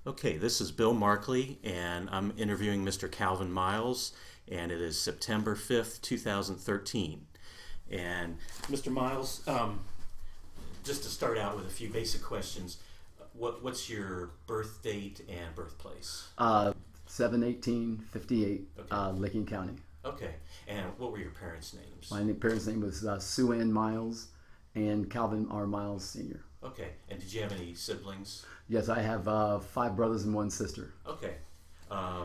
Okay, this is Bill Markley, and I'm interviewing Mr. Calvin Miles, and it is September 5th, 2013. And Mr. Miles, just to start out with a few basic questions, what's your birth date and birthplace? 7/18/58, Okay. Licking County. Okay, and what were your parents' names? My parents' name was Sue Ann Miles and Calvin R. Miles Sr. Okay, and did you have any siblings? Yes, I have 5 brothers and 1 sister. Okay. Now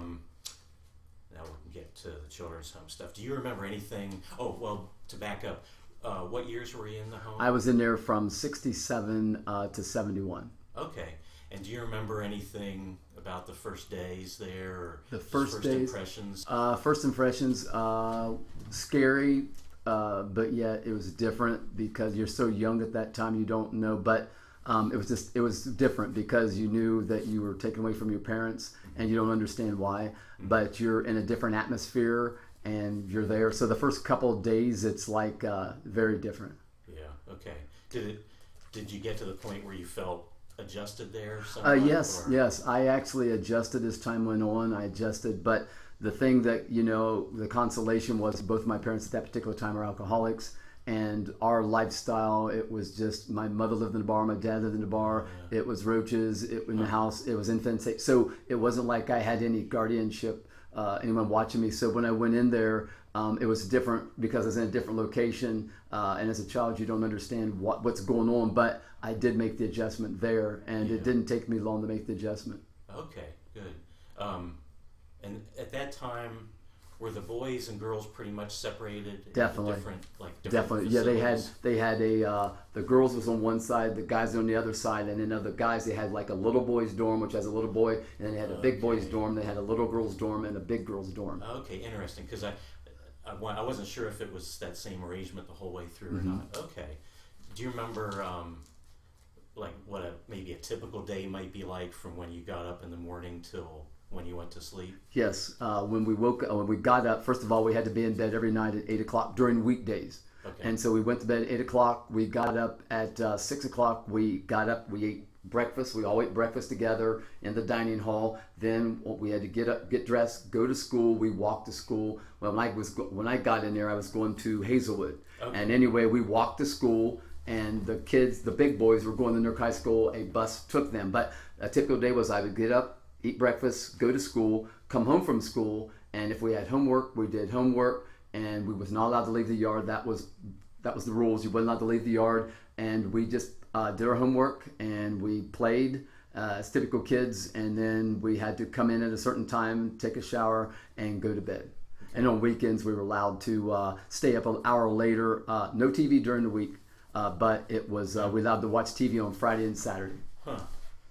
we can get to the children's home stuff. Do you remember anything? Oh, well, to back up, what years were you in the home? I was in there from 67 to 71. Okay. And do you remember anything about the first days there, or The just first days, impressions? first impressions, scary, but yet it was different because you're so young at that time, you don't know. But it was different because you knew that you were taken away from your parents and you don't understand why, but you're in a different atmosphere and you're there. So the first couple of days, it's like very different. Yeah. Okay. Did you get to the point where you felt adjusted there somewhat? Yes, yes. I actually adjusted as time went on. I adjusted, but the thing that, the consolation was both my parents at that particular time are alcoholics, and our lifestyle, it was just, my mother lived in a bar, my dad lived in a bar, Yeah. it was roaches, in the house, it was infant safe. So it wasn't like I had any guardianship, anyone watching me. So when I went in there, it was different because I was in a different location, and as a child you don't understand what's going on, but I did make the adjustment there, and Yeah. it didn't take me long to make the adjustment. Okay. Good. And at that time, were the boys and girls pretty much separated? into Definitely. Different Definitely, yeah. facilities? They had the girls was on one side, the guys on the other side, and then other guys they had like a little boys dorm, which has a little boy, and then they had a big boys Okay. dorm. They had a little girls dorm and a big girls dorm. Okay, interesting. Because I wasn't sure if it was that same arrangement the whole way through or Mm-hmm. not. Okay. Do you remember like what maybe a typical day might be like from when you got up in the morning till when you went to sleep? Yes, when we got up, first of all, we had to be in bed every night at 8 o'clock during weekdays. Okay. And so we went to bed at 8 o'clock. We got up at 6 o'clock. We got up, we ate breakfast. We all ate breakfast together in the dining hall. Then we had to get up, get dressed, go to school. We walked to school. Well, when I got in there, I was going to Hazelwood. Okay. And anyway, we walked to school, and the kids, the big boys, were going to Newark High School. A bus took them. But a typical day was I would get up, eat breakfast, go to school, come home from school, and if we had homework, we did homework, and we was not allowed to leave the yard. That was the rules. You wasn't allowed to leave the yard, and we just did our homework, and we played as typical kids, and then we had to come in at a certain time, take a shower, and go to bed. And on weekends, we were allowed to stay up an hour later. No TV during the week, but it was we were allowed to watch TV on Friday and Saturday. Huh.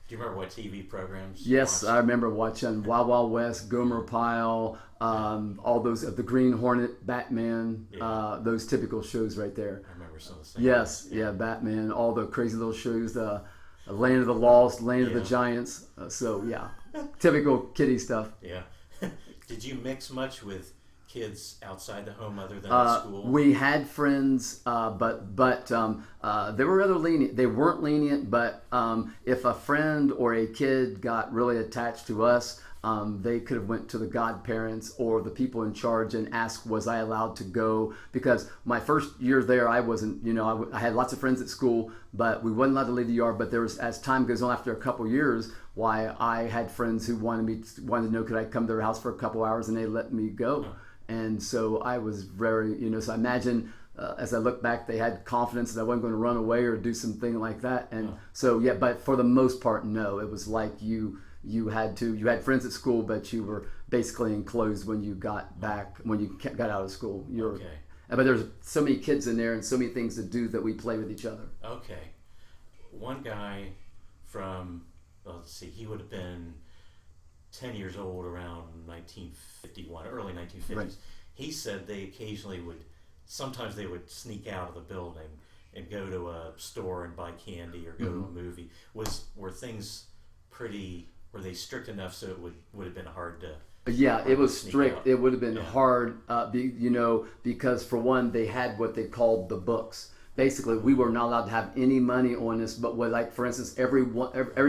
Do you remember what TV programs? you Yes, watched? I remember watching Wild Wild West, Gomer Pyle, all those, the Green Hornet, Batman, Yeah. those typical shows right there. I remember some of the same. Yes, yeah, Batman, all the crazy little shows, the Land of the Lost, Land of the Yeah. Giants. So yeah, typical kiddie stuff. Yeah. Did you mix much with kids outside the home other than at school? We had friends, but they were rather lenient. They weren't lenient, but if a friend or a kid got really attached to us, they could have went to the godparents or the people in charge and asked, was I allowed to go? Because my first year there, I wasn't, I had lots of friends at school, but we wasn't allowed to leave the yard. But there was, as time goes on, after a couple years, why I had friends who wanted to know, could I come to their house for a couple hours, and they let me go. And so I was very, so I imagine as I look back, they had confidence that I wasn't going to run away or do something like that. And so, yeah, but for the most part, no, it was like you had friends at school, but you were basically enclosed when you got back, when you got out of school. Okay. But there's so many kids in there and so many things to do that we play with each other. Okay. One guy from, let's see, he would have been 10 years old around 1951, early 1950s. Right. He said sometimes they would sneak out of the building and go to a store and buy candy or go to a movie. Were they strict enough so it would have been hard to... Yeah, it was sneak strict. out? It would have been Yeah. hard, because for one, they had what they called the books. basically we were not allowed to have any money on this. But what, like for instance, every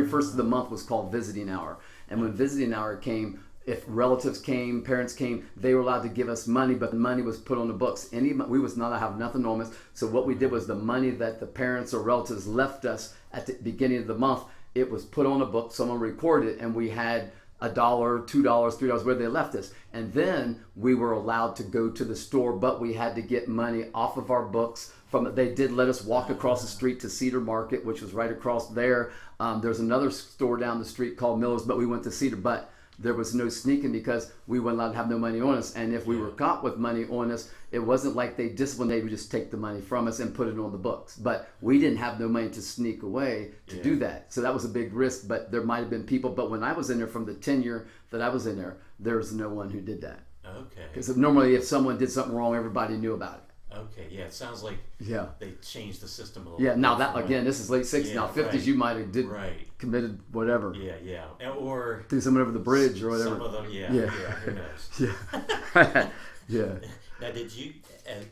first of the month was called visiting hour, and when visiting hour came, if relatives came, parents came, they were allowed to give us money, but the money was put on the books. We was not allowed to have nothing on us. So what we did was the money that the parents or relatives left us at the beginning of the month, it was put on a book, someone recorded it, and we had $1, $2, $3, where they left us. And then we were allowed to go to the store, but we had to get money off of our books. They did let us walk across the street to Cedar Market, which was right across there. There's another store down the street called Miller's, but we went to Cedar, but there was no sneaking because we weren't allowed to have no money on us. And if we were caught with money on us, it wasn't like they disciplined, they would just take the money from us and put it on the books. But we didn't have no money to sneak away to do that. So that was a big risk, but there might have been people. But when I was in there, from the tenure that I was in there was no one who did that. Okay. Because normally if someone did something wrong, everybody knew about it. Okay, yeah, it sounds like they changed the system a little bit. Now that, again, this is late 60s. Now 50s, you might have committed whatever. Yeah. Or threw someone over the bridge or whatever. Some of them, who knows? Yeah. Now, did you,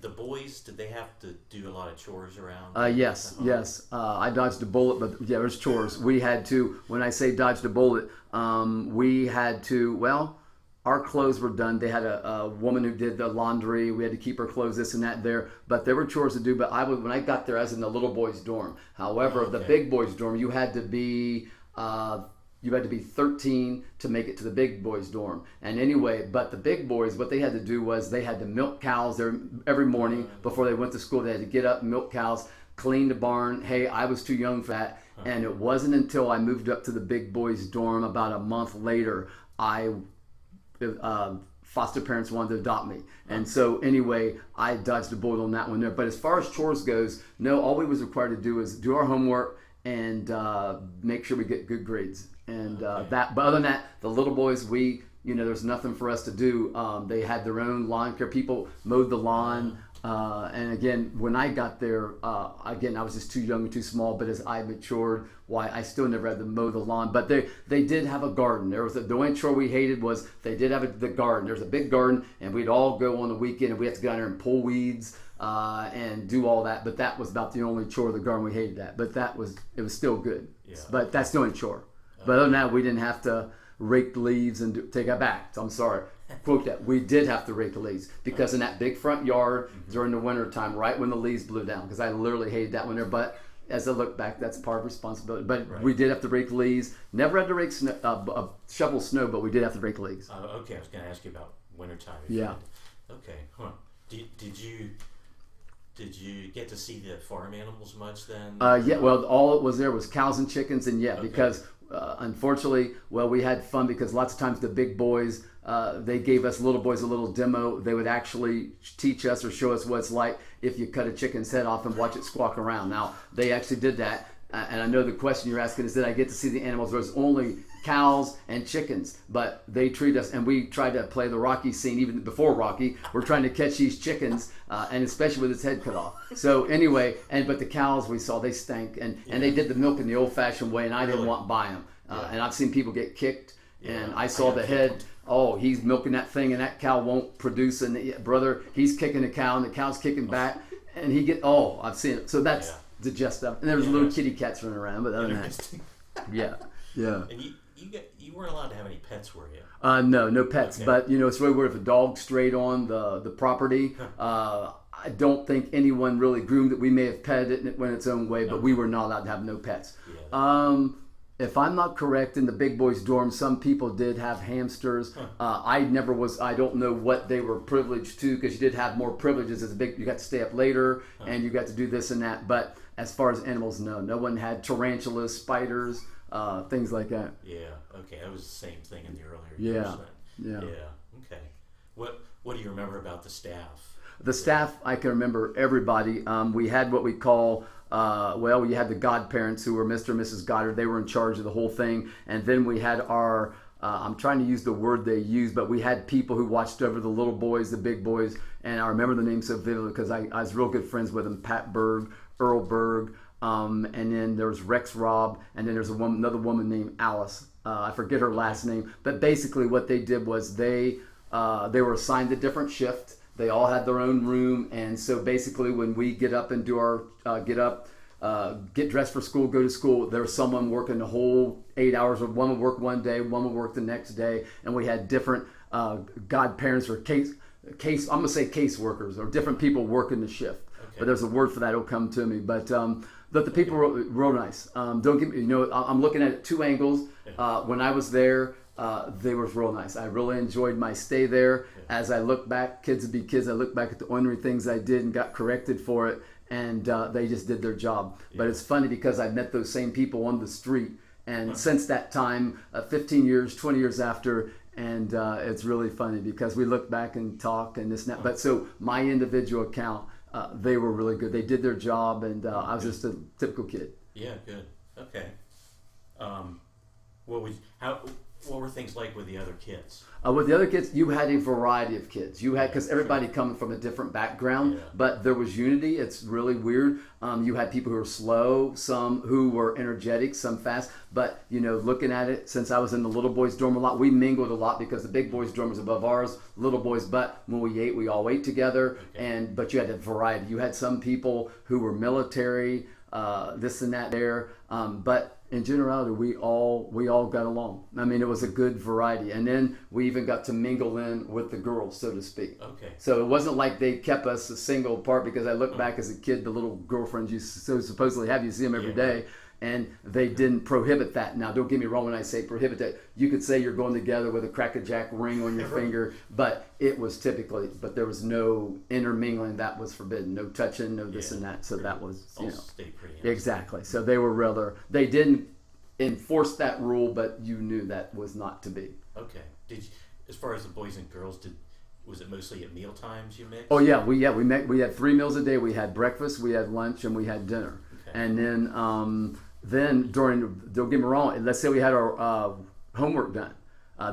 the boys, did they have to do a lot of chores around? Yes. I dodged a bullet, but yeah, there's chores. We had to, when I say dodged a bullet, we had to, our clothes were done. They had a woman who did the laundry. We had to keep her clothes, this and that there. But there were chores to do. But when I got there, I was in the little boys' dorm. However, the big boys' dorm, you had to be 13 to make it to the big boys' dorm. And anyway, but the big boys, what they had to do was they had to milk cows there every morning before they went to school. They had to get up, milk cows, clean the barn. Hey, I was too young for that. And it wasn't until I moved up to the big boys' dorm about a month later, foster parents wanted to adopt me. And so anyway, I dodged a bullet on that one there. But as far as chores goes, no, all we was required to do is do our homework and make sure we get good grades. And but other than that, the little boys, there's nothing for us to do. They had their own lawn care. People mowed the lawn. And again, when I got there, I was just too young and too small. But as I matured, I still never had to mow the lawn. But they did have a garden. The only chore we hated was they did have the garden. There's a big garden, and we'd all go on the weekend, and we had to go down there and pull weeds and do all that. But that was about the only chore of the garden we hated that. But it was still good. Yeah. But that's the only chore. But other than that, we didn't have to rake the leaves and take it back. I'm sorry. Quote that. We did have to rake the leaves because in that big front yard during the winter time, right when the leaves blew down, because I literally hated that winter. But as I look back, that's part of responsibility. But we did have to rake leaves. Never had to rake shovel snow, but we did have to rake leaves. Okay, I was going to ask you about wintertime. Yeah. Okay. Huh. Did you get to see the farm animals much then? Yeah. Well, all it was there was cows and chickens, and because unfortunately, we had fun because lots of times the big boys, they gave us little boys a little demo. They would actually teach us or show us what it's like if you cut a chicken's head off and watch it squawk around. Now, they actually did that. And I know the question you're asking is, did I get to see the animals? There's only cows and chickens, but they treat us, and we tried to play the Rocky scene even before Rocky. We're trying to catch these chickens, and especially with its head cut off. So anyway, but the cows we saw, they stank, and they did the milk in the old-fashioned way, and I didn't want to buy them. And I've seen people get kicked, and I saw the head. Oh, he's milking that thing, and that cow won't produce. And brother, he's kicking the cow, and the cow's kicking back, and I've seen it. So that's the gist of it. And there was little kitty cats running around, but other than that, yeah. And you weren't allowed to have any pets, were you? No pets. Okay. But it's really weird if a dog strayed on the property. I don't think anyone really groomed it. We may have petted it went its own way, but we were not allowed to have no pets. Yeah. If I'm not correct, in the big boys' dorm, some people did have hamsters. I never was. I don't know what they were privileged to, because you did have more privileges as a big. You got to stay up later, and you got to do this and that. But as far as animals, no one had tarantulas, spiders, things like that. Yeah. Okay. That was the same thing in the earlier years. Yeah. Okay. What do you remember about the staff? The staff, I can remember everybody. We had what we call, you had the godparents who were Mr. and Mrs. Goddard. They were in charge of the whole thing. And then we had our, I'm trying to use the word they used, but we had people who watched over the little boys, the big boys. And I remember the names so vividly because I was real good friends with them. Pat Berg, Earl Berg, and then there was Rex Robb, and then there's another woman named Alice. I forget her last name. But basically what they did was they were assigned a different shift. They all had their own room, and so basically, when we get up and do our get dressed for school, go to school, there was someone working the whole 8 hours. One would work one day, one would work the next day, and we had different godparents or I'm gonna say case workers or different people working the shift. Okay. But there's a word for that. It'll come to me. But the people were real nice. Don't get me. I'm looking at it two angles. When I was there, they were real nice. I really enjoyed my stay there. Yeah. As I look back, kids would be kids. I look back at the ornery things I did and got corrected for it, and they just did their job. Yeah. But it's funny because I met those same people on the street, and since that time, 15 years, 20 years after. And it's really funny because we look back and talk and this and that. But so my individual account, they were really good. They did their job, and I was just a typical kid. Yeah, good. Okay. What were things like with the other kids? With the other kids, you had a variety of kids. You had, because everybody coming from a different background, but there was unity. It's really weird. You had people who were slow, some who were energetic, some fast. But, looking at it, since I was in the little boys' dorm a lot, we mingled a lot because the big boys' dorm was above ours, little boys. But when we ate, we all ate together. Okay. But you had a variety. You had some people who were military, this and that there. But in generality, we all got along. I mean, it was a good variety. And then we even got to mingle in with the girls, so to speak. Okay. So it wasn't like they kept us a single apart, because I look back as a kid, the little girlfriends you supposedly have, you see them every day. And they didn't prohibit that. Now, don't get me wrong when I say prohibit that. You could say you're going together with a cracker-jack ring on your finger, but it was but there was no intermingling. That was forbidden. No touching, no this and that. So that was, exactly. So they were they didn't enforce that rule, but you knew that was not to be. Okay. As far as the boys and girls, was it mostly at meal times you mixed? Oh yeah, we had 3 meals a day. We had breakfast, we had lunch, and we had dinner. Okay. And then don't get me wrong, let's say we had our homework done.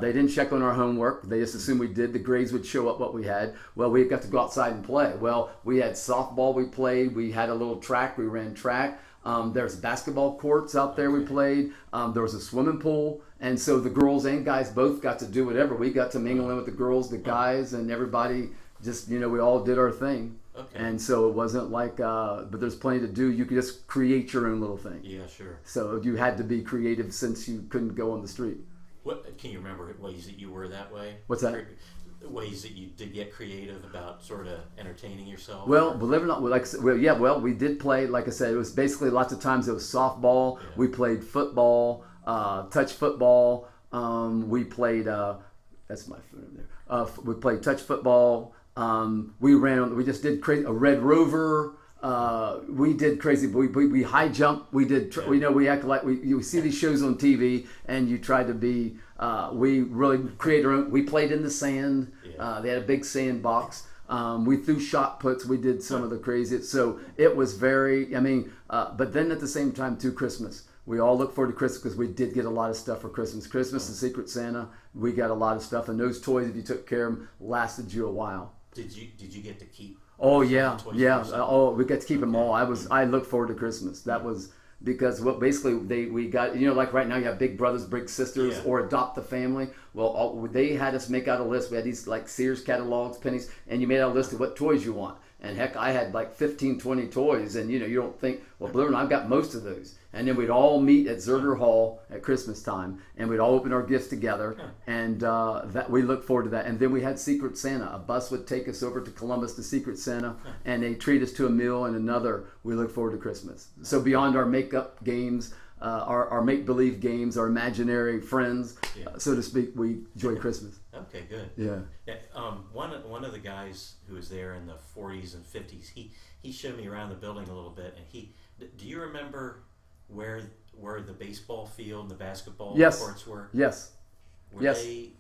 They didn't check on our homework. They just assumed we did. The grades would show up what we had. Well, we got to go outside and play. Well, we had softball we played. We had a little track. We ran track. There's basketball courts out there we played. There was a swimming pool. And so the girls and guys both got to do whatever. We got to mingle in with the girls, the guys, and everybody just, we all did our thing. Okay. And so it wasn't like, but there's plenty to do. You could just create your own little thing. Yeah, sure. So you had to be creative since you couldn't go on the street. What can you remember ways that you were that way? What's that? Ways that you did get creative about sort of entertaining yourself? Well, believe it or not, we did play. Like I said, it was basically lots of times it was softball. Yeah. We played football, touch football. We played. That's my phone over there. We played touch football. We just did crazy, a Red Rover. We did crazy. We high jump. We did. We act like you see these shows on TV, and you try to be. We really create our own. We played in the sand. Yeah. They had a big sand box. We threw shot puts. We did some of the craziest. So it was very. But then at the same time too, Christmas. We all look forward to Christmas because we did get a lot of stuff for Christmas. Christmas and Secret Santa. We got a lot of stuff, and those toys, if you took care of them, lasted you a while. Did you get to keep? Oh yeah. We got to keep them all. I look forward to Christmas. That was because we got like right now you have big brothers, big sisters, or adopt the family. Well, they had us make out a list. We had these like Sears catalogs, pennies, and you made out a list of what toys you want. And heck, I had like 15, 20 toys, and you don't think, well, believe it or not, I've got most of those. And then we'd all meet at Zerger Hall at Christmas time, and we'd all open our gifts together, and that we look forward to that. And then we had Secret Santa. A bus would take us over to Columbus to Secret Santa, and they treat us to a meal and another. We look forward to Christmas. So beyond our makeup games, our make-believe games, our imaginary friends, so to speak, we enjoy Christmas. Okay, good. Yeah. One of the guys who was there in the 40s and 50s, he showed me around the building a little bit, and do you remember where the baseball field and the basketball courts were? Yes. Were they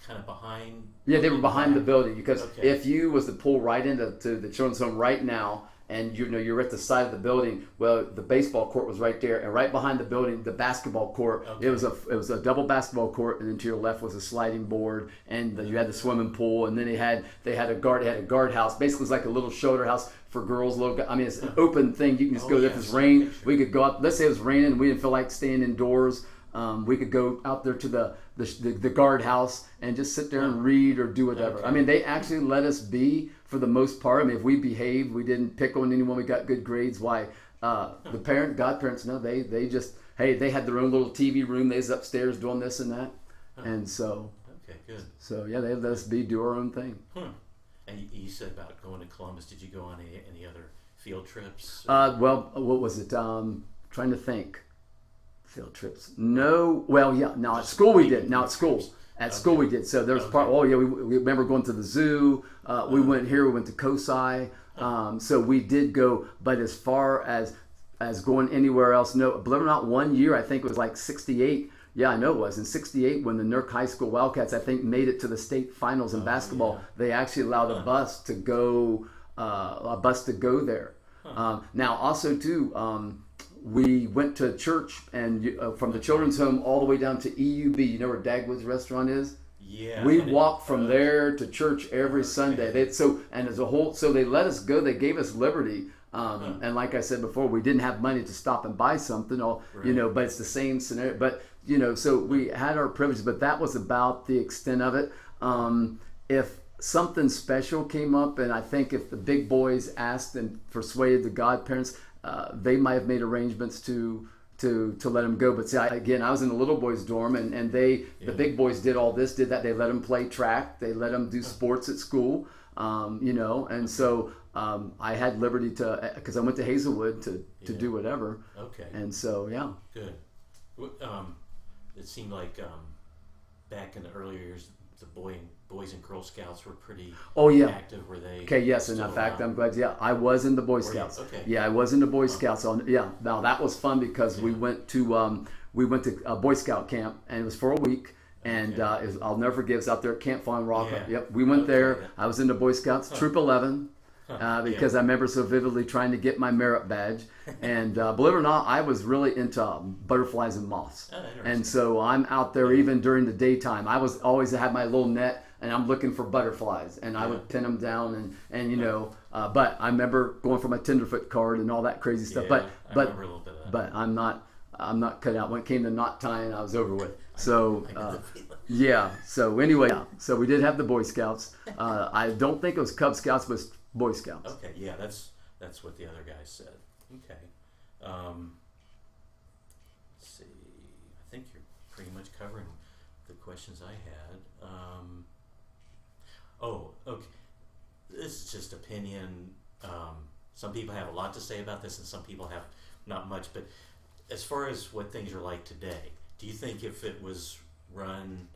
kind of behind? Yeah, they were behind the building, because if you was to pull right into the children's home right now, and you're at the side of the building. Well, the baseball court was right there, and right behind the building, the basketball court. Okay. It was a double basketball court, and then to your left was a sliding board, and you had the swimming pool, and then they had a guardhouse. Basically, it was like a little shoulder house for girls. It's an open thing. You can just go there if it's rain. We could go out. Let's say it was raining, and we didn't feel like staying indoors. We could go out there to the guardhouse and just sit there and read or do whatever. Okay. I mean, they actually let us be for the most part. I mean, if we behaved, we didn't pick on anyone, we got good grades. Why? The godparents, no, they just, hey, they had their own little TV room. They was upstairs doing this and that. And so, Okay, good. so yeah, they let us do our own thing. And you said about going to Columbus. Did you go on any other field trips? Well, what was it? Trying to think. Field trips. No. Well, yeah. Now at school we did. Now at school. At school we did. So there was part. Oh yeah, we remember going to the zoo. We went here. We went to COSI. So we did go. But as far as going anywhere else, no. Believe it or not, one year I think it was like '68. Yeah, I know it was. In '68, when the Newark High School Wildcats, I think, made it to the state finals in basketball, they actually allowed a bus to go there. Now, also too, we went to church and from the children's home all the way down to EUB. You know where Dagwood's restaurant is? Yeah. We walked from there to church every Sunday. So they let us go. They gave us liberty. And like I said before, we didn't have money to stop and buy something, or but it's the same scenario. But so we had our privilege, but that was about the extent of it. If something special came up, and I think if the big boys asked and persuaded the godparents, they might have made arrangements to let them go. But see, I was in the little boys' dorm, and the big boys did all this, did that. They let them play track, they let them do sports at school, and so I had liberty because I went to Hazelwood to do whatever. Okay. And so Good. It seemed like back in the earlier years, the Boys and Girl Scouts were pretty active. Were they? Okay, yes, and in fact, I'm glad. Yeah, I was in the Boy Scouts. Okay. Yeah, I was in the Boy Scouts. Now that was fun because we went to a Boy Scout camp, and it was for a week. And I'll never forget. It was out there at Camp Fawn Rock. Yeah. Yep, we went there. I was in the Boy Scouts, Troop 11. Because I remember so vividly trying to get my merit badge. And believe it or not, I was really into butterflies and moths. And so I'm out there even during the daytime. I was always had my little net, and I'm looking for butterflies. And I would pin them down, but I remember going for my tenderfoot card and all that crazy stuff. I remember a little bit of that. But I'm not cut out. When it came to knot tying, I was over with. So So anyway, so we did have the Boy Scouts. I don't think it was Cub Scouts, but Boy Scouts. Okay, yeah, that's what the other guy said. Okay. Let's see. I think you're pretty much covering the questions I had. Okay. This is just opinion. Some people have a lot to say about this, and some people have not much. But as far as what things are like today, do you think if it was run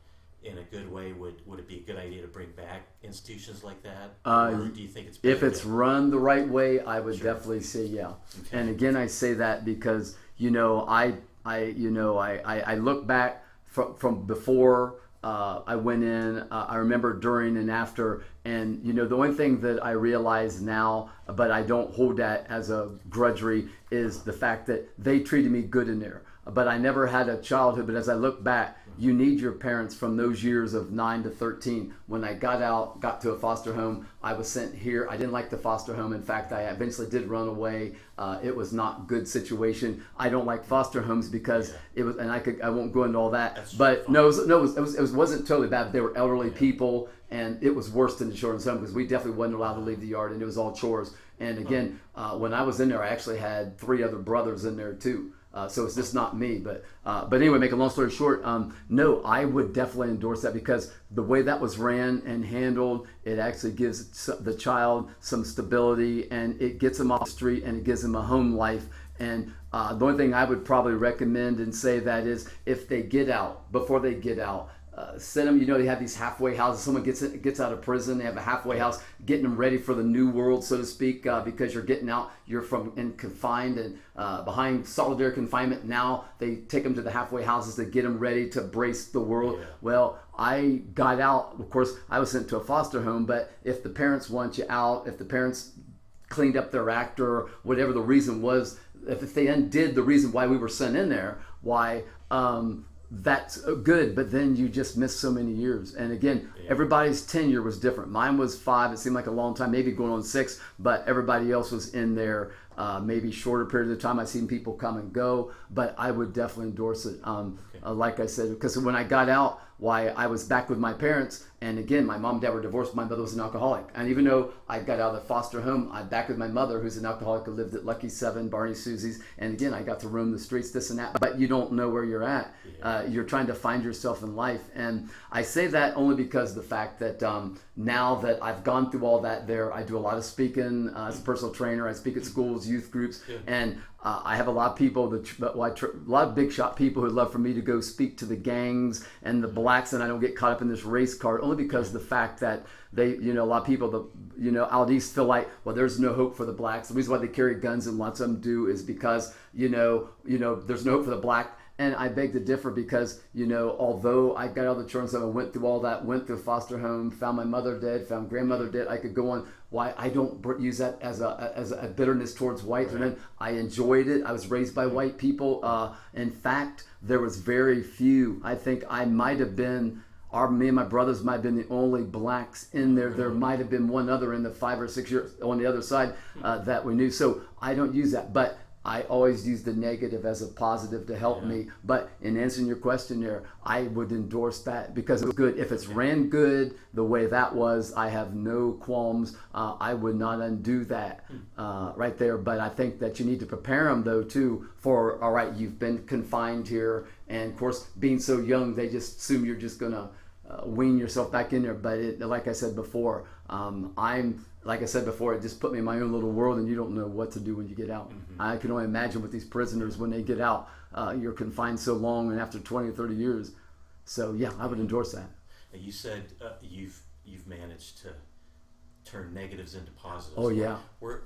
in a good way, would it be a good idea to bring back institutions like that? Or do you think it's better if it's run the right way, I would definitely say yeah. Okay. And again, I say that because I look back from before I went in. I remember during and after, and the only thing that I realize now, but I don't hold that as a grudgery, is the fact that they treated me good in there. But I never had a childhood. But as I look back, you need your parents from those years of 9 to 13. When I got to a foster home, I was sent here. I didn't like the foster home. In fact, I eventually did run away. It was not a good situation. I don't like foster homes because it was, and I won't go into all that. It wasn't totally bad. They were elderly people, and it was worse than the children's home because we definitely wasn't allowed to leave the yard, and it was all chores. And again, when I was in there, I actually had 3 other brothers in there too. So it's just not me, but anyway, make a long story short, no, I would definitely endorse that because the way that was ran and handled, it actually gives the child some stability, and it gets them off the street, and it gives them a home life. And the only thing I would probably recommend and say that is if they get out, before they get out, send them. They have these halfway houses. Someone gets out of prison, they have a halfway house, getting them ready for the new world, so to speak, because you're getting out. You're confined and behind solitary confinement. Now they take them to the halfway houses to get them ready to brace the world. Yeah. Well, I got out. Of course, I was sent to a foster home, but if the parents want you out, if the parents cleaned up their act or whatever the reason was, if they undid the reason why we were sent in there, that's good, but then you just miss so many years. And again, everybody's tenure was different. Mine was 5. It seemed like a long time, maybe going on 6, but everybody else was in there maybe shorter period of time. I've seen people come and go, but I would definitely endorse it. like I said, because when I got out, why I was back with my parents, and again, my mom and dad were divorced. My mother was an alcoholic, and even though I got out of the foster home, I'm back with my mother, who's an alcoholic, who lived at Lucky 7, Barney Susie's, and again, I got to roam the streets, this and that. But you don't know where you're at. You're trying to find yourself in life, and I say that only because of the fact that now that I've gone through all that, I do a lot of speaking as a personal trainer. I speak at schools, youth groups, and I have a lot of people, a lot of big shot people who would love for me to go speak to the gangs and the blacks, and I don't get caught up in this race card, only because of the fact that they, a lot of people, out east feel like, well, there's no hope for the blacks. The reason why they carry guns, and lots of them do, is because, there's no hope for the black. And I beg to differ because, although I got out of the children's home, I went through all that, went through foster home, found my mother dead, found grandmother dead, I could go on. Why I don't use that as a bitterness towards white women. I enjoyed it. I was raised by white people. In fact, there was very few. I think I might have been, me and my brothers might have been the only blacks in there. There might have been one other in the 5 or 6 years on the other side that we knew. So I don't use that. But I always use the negative as a positive to help me. But in answering your question there, I would endorse that because it was good. If it's ran good the way that was, I have no qualms. I would not undo that right there. But I think that you need to prepare them, though, too, for, all right, you've been confined here. And, of course, being so young, they just assume you're just going to wean yourself back in there. But like I said before, it just put me in my own little world, and you don't know what to do when you get out. I can only imagine with these prisoners when they get out, you're confined so long, and after 20 or 30 years. So yeah, I would endorse that. You said you've managed to turn negatives into positives. Oh yeah. Where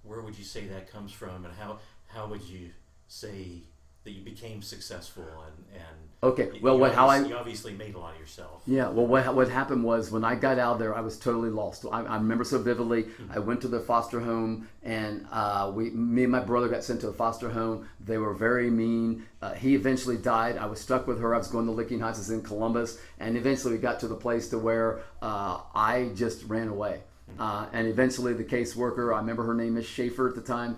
would you say that comes from, and how would you say that you became successful and okay, well, you obviously made a lot of yourself. Yeah, well, what happened was when I got out there, I was totally lost. I remember so vividly. I went to the foster home, and me and my brother got sent to a foster home. They were very mean. He eventually died. I was stuck with her. I was going to Licking Heights in Columbus, and eventually we got to the place to where I just ran away. And eventually the caseworker, I remember her name is Schaefer at the time,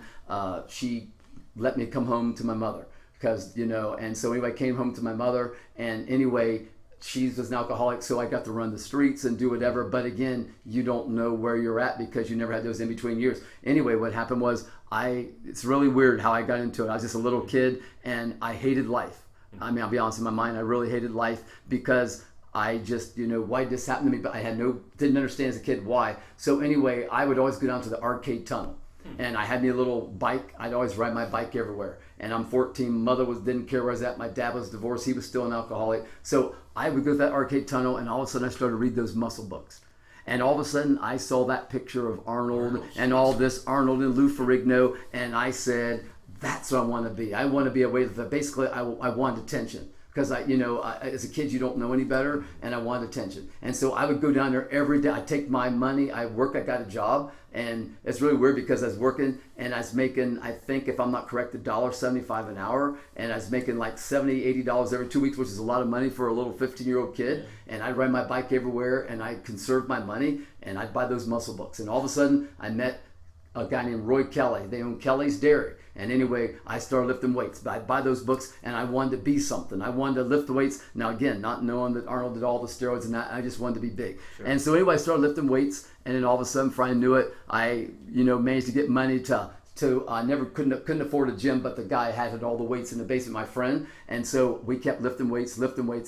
she let me come home to my mother. Because, and so anyway, I came home to my mother, and anyway, she was an alcoholic, so I got to run the streets and do whatever. But again, you don't know where you're at because you never had those in-between years. Anyway, what happened was it's really weird how I got into it. I was just a little kid, and I hated life. I mean, I'll be honest, in my mind, I really hated life because I just, why did this happen to me? But I didn't understand as a kid why. So anyway, I would always go down to the arcade tunnel. And I had me a little bike. I'd always ride my bike everywhere. And I'm 14. Mother didn't care where I was at. My dad was divorced. He was still an alcoholic. So I would go to that arcade tunnel, and all of a sudden I started to read those muscle books. And all of a sudden I saw that picture of Arnold and all this, Arnold and Lou Ferrigno, and I said, that's what I want to be. I want to be a way that basically I wanted attention. Because as a kid, you don't know any better, and I wanted attention. And so I would go down there every day. I'd take my money. I got a job, and it's really weird because I was working, and I was making, I think, if I'm not correct, $1.75 an hour, and I was making like $70, $80 every 2 weeks, which is a lot of money for a little 15-year-old kid. And I'd ride my bike everywhere, and I'd conserve my money, and I'd buy those muscle books. And all of a sudden, I met a guy named Roy Kelly. They own Kelly's Dairy. And anyway, I started lifting weights. But I'd buy those books, and I wanted to be something. I wanted to lift the weights. Now, again, not knowing that Arnold did all the steroids and that, I just wanted to be big. Sure. And so anyway, I started lifting weights, and then all of a sudden, before I knew it, I managed to get money to never couldn't afford a gym, but the guy had all the weights in the basement, my friend. And so we kept lifting weights.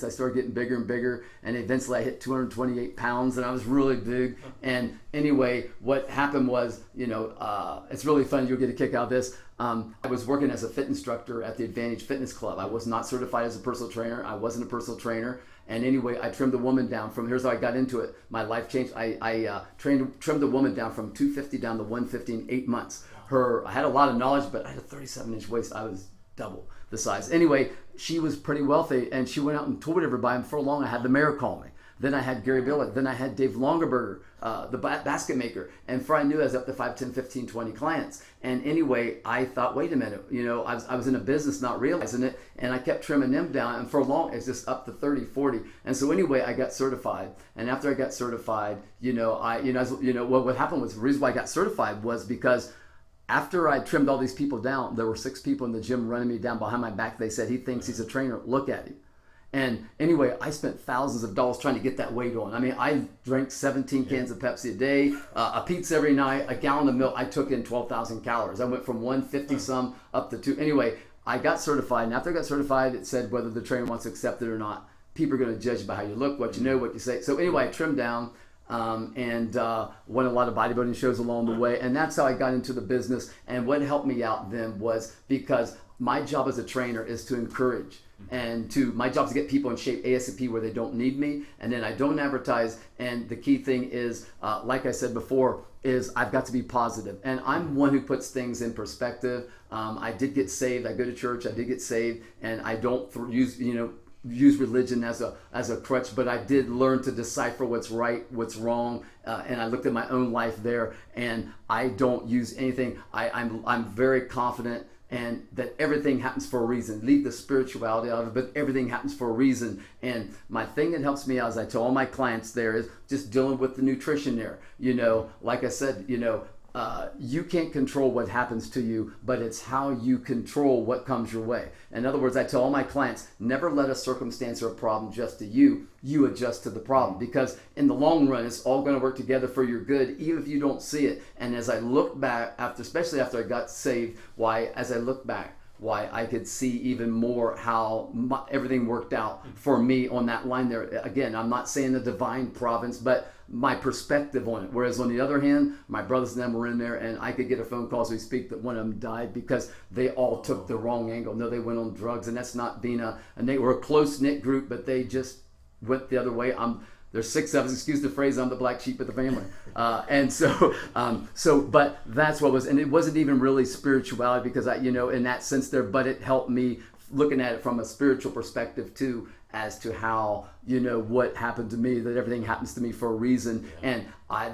I started getting bigger and bigger, and eventually I hit 228 pounds, and I was really big. And anyway, what happened was, it's really fun. You'll get a kick out of this. I was working as a fit instructor at the Advantage Fitness Club. I was not certified as a personal trainer. I wasn't a personal trainer. And anyway, I trimmed the woman down from, here's how I got into it. My life changed. I trimmed the woman down from 250 down to 150 in 8 months. I had a lot of knowledge, but I had a 37-inch waist. I was double the size. Anyway, she was pretty wealthy, and she went out and told everybody. And for long, I had the mayor call me. Then I had Gary Billick. Then I had Dave Longerberger, the basket maker. And before I knew, I was up to 5, 10, 15, 20 clients. And anyway, I thought, wait a minute, I was in a business not realizing it, and I kept trimming them down. And for long, it's just up to 30, 40. And so anyway, I got certified. And after I got certified, what happened was the reason why I got certified was because after I trimmed all these people down, there were 6 people in the gym running me down behind my back. They said, he thinks he's a trainer. Look at him. And anyway, I spent thousands of dollars trying to get that weight on. I mean, I drank 17 cans of Pepsi a day, a pizza every night, a gallon of milk. I took in 12,000 calories. I went from 150 some up to 2. Anyway, I got certified. And after I got certified, it said whether the trainer wants to accept it or not. People are going to judge you by how you look, what you know, what you say. So anyway, I trimmed down. And won a lot of bodybuilding shows along the way, and that's how I got into the business. And what helped me out then was because my job as a trainer is to encourage, and my job is to get people in shape ASAP where they don't need me, and then I don't advertise. And the key thing is, like I said before, is I've got to be positive, and I'm one who puts things in perspective. I did get saved. I go to church. I did get saved, and I don't use religion as a crutch, but I did learn to decipher what's right, what's wrong, and I looked at my own life there, and I don't use anything. I'm very confident, and that everything happens for a reason. Leave the spirituality out of it, but everything happens for a reason. And my thing that helps me out, as I tell all my clients there, is just dealing with the nutrition there. Like I said, you can't control what happens to you, but it's how you control what comes your way. In other words, I tell all my clients, never let a circumstance or a problem adjust to you. You adjust to the problem, because in the long run, it's all going to work together for your good, even if you don't see it. And as I look back, especially after I got saved, as I look back, I could see even more how everything worked out for me on that line there. Again, I'm not saying the divine providence, but my perspective on it. Whereas on the other hand, my brothers and them were in there, and I could get a phone call as we speak that one of them died because they all took the wrong angle. No, they went on drugs, and that's not being and they were a close-knit group, but they just went the other way. There's 6 of us, excuse the phrase, I'm the black sheep of the family. But that's what was, and it wasn't even really spirituality, because in that sense there, but it helped me looking at it from a spiritual perspective too, as to how, what happened to me, that everything happens to me for a reason. And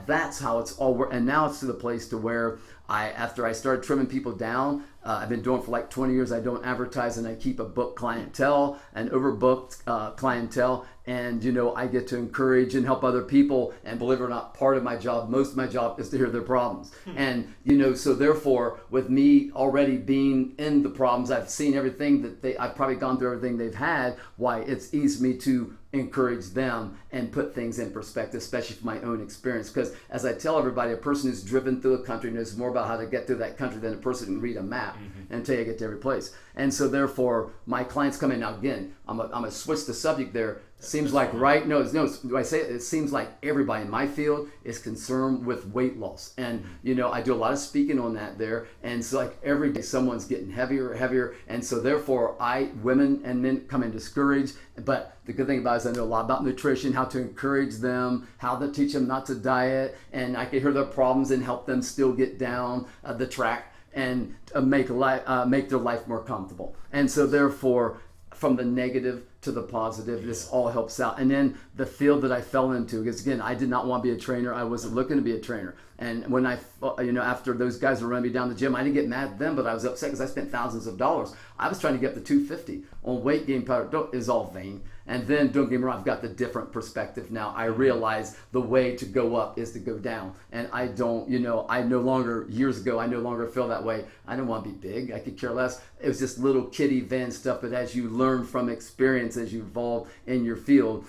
that's how it's all worked. And now it's to the place to where after I started trimming people down, I've been doing it for like 20 years. I don't advertise, and I keep a booked clientele, an overbooked clientele. And, I get to encourage and help other people. And believe it or not, part of my job, most of my job, is to hear their problems. And, so therefore, with me already being in the problems, I've seen everything that I've probably gone through everything they've had. Why it's easy for me to encourage them and put things in perspective, especially from my own experience. Because as I tell everybody, a person who's driven through a country knows more about how to get through that country than a person who can read a map and tell you to get to every place. And so therefore, my clients come in. Now again, I'm gonna switch the subject there. Seems like it seems like everybody in my field is concerned with weight loss, and I do a lot of speaking on that there, and it's like every day someone's getting heavier, and so therefore women and men come in discouraged. But the good thing about it is I know a lot about nutrition, how to encourage them, how to teach them not to diet, and I can hear their problems and help them still get down the track and make their life more comfortable. And so therefore, from the negative to the positive, this all helps out. And then the field that I fell into, because again, I did not want to be a trainer. I wasn't looking to be a trainer. And when after those guys were running me down the gym, I didn't get mad at them, but I was upset because I spent thousands of dollars. I was trying to get up to 250 on weight gain powder. Is all vain. And then, don't get me wrong, I've got the different perspective now. I realize the way to go up is to go down. And I don't, years ago, I no longer feel that way. I don't want to be big. I could care less. It was just little kiddie van stuff. But as you learn from experience, as you evolve in your field,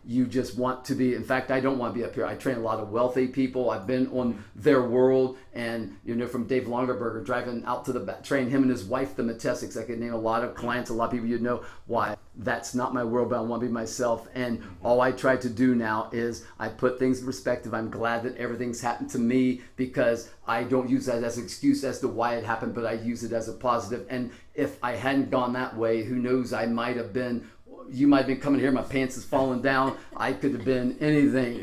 you just want to be, in fact, I don't want to be up here. I train a lot of wealthy people. I've been on their world, and from Dave Longerberger, driving out to train him and his wife, the Metesics. I could name a lot of clients, a lot of people you'd know. Why? That's not my world, but I want to be myself. And all I try to do now is I put things in perspective. I'm glad that everything's happened to me, because I don't use that as an excuse as to why it happened, but I use it as a positive. And if I hadn't gone that way, who knows, you might have been coming here, my pants is falling down. I could have been anything,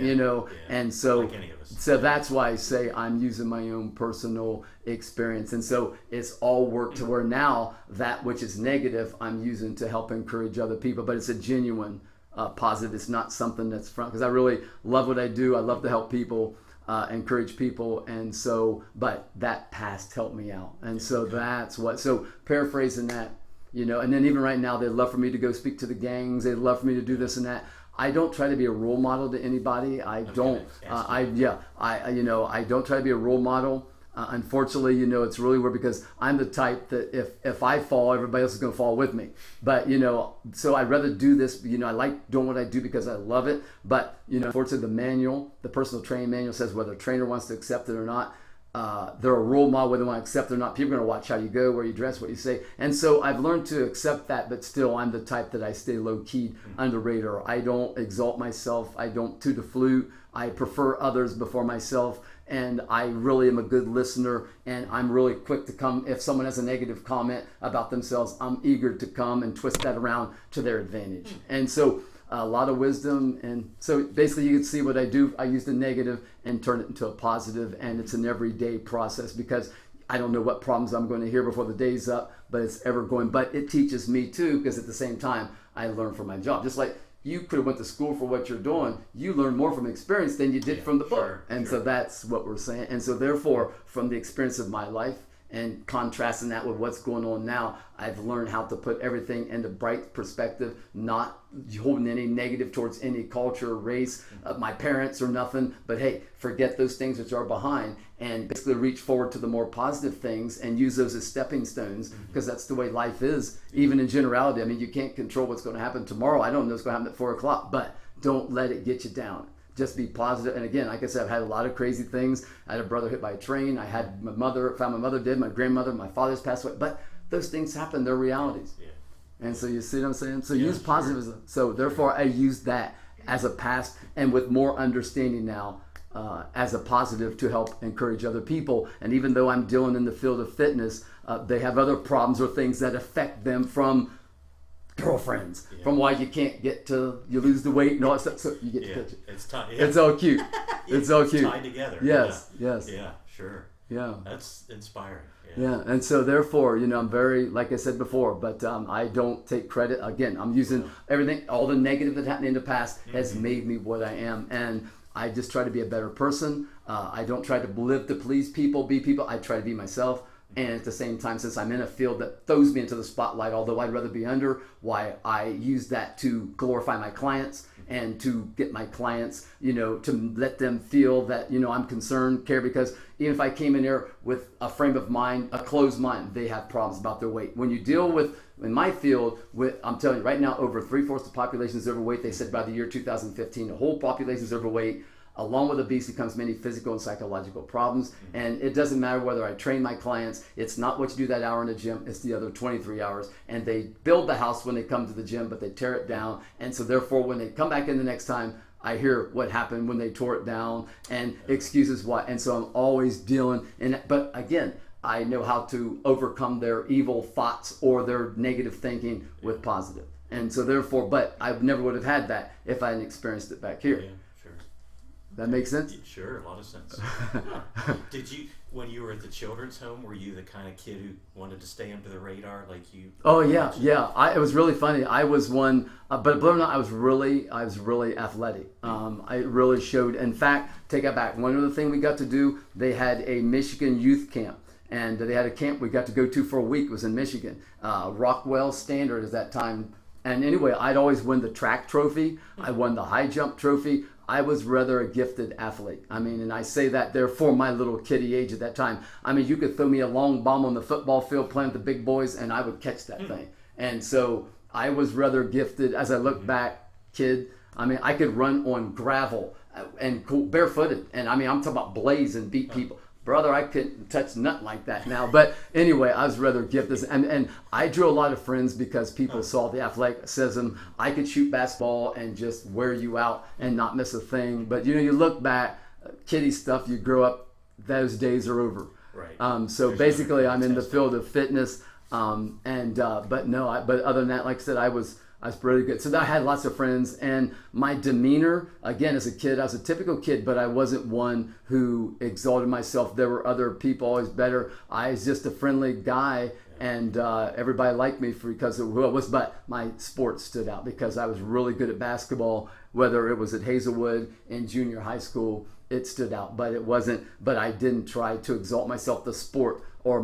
and so, like any of us. So that's why I say I'm using my own personal experience. And so it's all worked to where now that which is negative, I'm using to help encourage other people, but it's a genuine positive. It's not something that's front, because I really love what I do. I love to help people, encourage people. And so, but that past helped me out. And so so paraphrasing that, and then even right now, they'd love for me to go speak to the gangs. They'd love for me to do this and that. I don't try to be a role model to anybody. I don't. I don't try to be a role model. Unfortunately, it's really weird because I'm the type that if I fall, everybody else is going to fall with me. But, so I'd rather do this. I like doing what I do because I love it. But, unfortunately, the personal training manual says whether a trainer wants to accept it or not. They're a role model, whether they want to accept it or not. People are going to watch how you go, where you dress, what you say. And so I've learned to accept that, but still I'm the type that I stay low-key under radar. I don't exalt myself. I don't toot the flute. I prefer others before myself. And I really am a good listener, and I'm really quick to come. If someone has a negative comment about themselves, I'm eager to come and twist that around to their advantage. And so a lot of wisdom. And so basically you can see what I do. I use the negative and turn it into a positive, and it's an everyday process because I don't know what problems I'm going to hear before the day's up, but it's ever going. But it teaches me too, because at the same time, I learn from my job. Just like you could have went to school for what you're doing, you learn more from experience than you did from the book. And so that's what we're saying. And so therefore, from the experience of my life and contrasting that with what's going on now, I've learned how to put everything into bright perspective, not holding any negative towards any culture, race, my parents or nothing. But hey, forget those things which are behind and basically reach forward to the more positive things and use those as stepping stones, because that's the way life is, even in generality. I mean, you can't control what's going to happen tomorrow. I don't know what's going to happen at 4 o'clock, but don't let it get you down. Just be positive. And again, like I said, I've had a lot of crazy things. I had a brother hit by a train. I had my mother, found my mother dead, my grandmother, my father's passed away. But those things happen. They're realities. Yeah. And so you see what I'm saying? So use positivism. So therefore I use that as a past and with more understanding now as a positive to help encourage other people. And even though I'm dealing in the field of fitness, they have other problems or things that affect them from girlfriends, from why you can't get to, you lose the weight and all that stuff. So you get to pitch it. It's tied. It's all cute. It's all cute. Tied together. Yes. Yes. Yeah. Sure. Yeah. That's inspiring. Yeah. And so therefore, I'm very, like I said before, but I don't take credit. Again, I'm using everything, all the negative that happened in the past has made me what I am. And I just try to be a better person. I don't try to live to please people, be people. I try to be myself. And at the same time, since I'm in a field that throws me into the spotlight, although I'd rather be under, why I use that to glorify my clients and to get my clients, to let them feel that, I'm concerned, care, because even if I came in here with a frame of mind, a closed mind, they have problems about their weight. When you deal with, in my field, I'm telling you right now, over 3/4 of the population is overweight. They said by the year 2015, the whole population is overweight. Along with obesity comes many physical and psychological problems. And it doesn't matter whether I train my clients. It's not what you do that hour in the gym. It's the other 23 hours. And they build the house when they come to the gym, but they tear it down. And so therefore, when they come back in the next time, I hear what happened when they tore it down and excuses why. And so I'm always dealing in it. But again, I know how to overcome their evil thoughts or their negative thinking with positive. And so therefore, but I never would have had that if I hadn't experienced it back here. Yeah, sure. That makes sense? Sure, a lot of sense. Did you, when you were at the children's home, were you the kind of kid who wanted to stay under the radar like you? Oh yeah, yeah. It was really funny. I was one, but believe it or not, I was really athletic. I really showed. In fact, take that back. One other thing we got to do, they had a Michigan youth camp. And they had a camp we got to go to for a week. It was in Michigan. Rockwell Standard at that time. And anyway, I'd always win the track trophy. I won the high jump trophy. I was rather a gifted athlete. I mean, and I say that there for my little kiddie age at that time. I mean, you could throw me a long bomb on the football field playing with the big boys and I would catch that thing. And so I was rather gifted. As I look back, kid, I mean, I could run on gravel and barefooted. And I mean, I'm talking about blaze and beat people. Brother, I couldn't touch nothing like that now. But anyway, I was rather gifted. And I drew a lot of friends because people saw the athleticism. I could shoot basketball and just wear you out and not miss a thing. But, you look back, kiddie stuff, you grow up, those days are over. Right. So basically, I'm in the field of fitness. But other than that, like I said, I was really good. So I had lots of friends, and my demeanor, again, as a kid, I was a typical kid, but I wasn't one who exalted myself. There were other people always better. I was just a friendly guy, and everybody liked me because of who I was, but my sport stood out because I was really good at basketball, whether it was at Hazelwood in junior high school, it stood out, but I didn't try to exalt myself. The sport or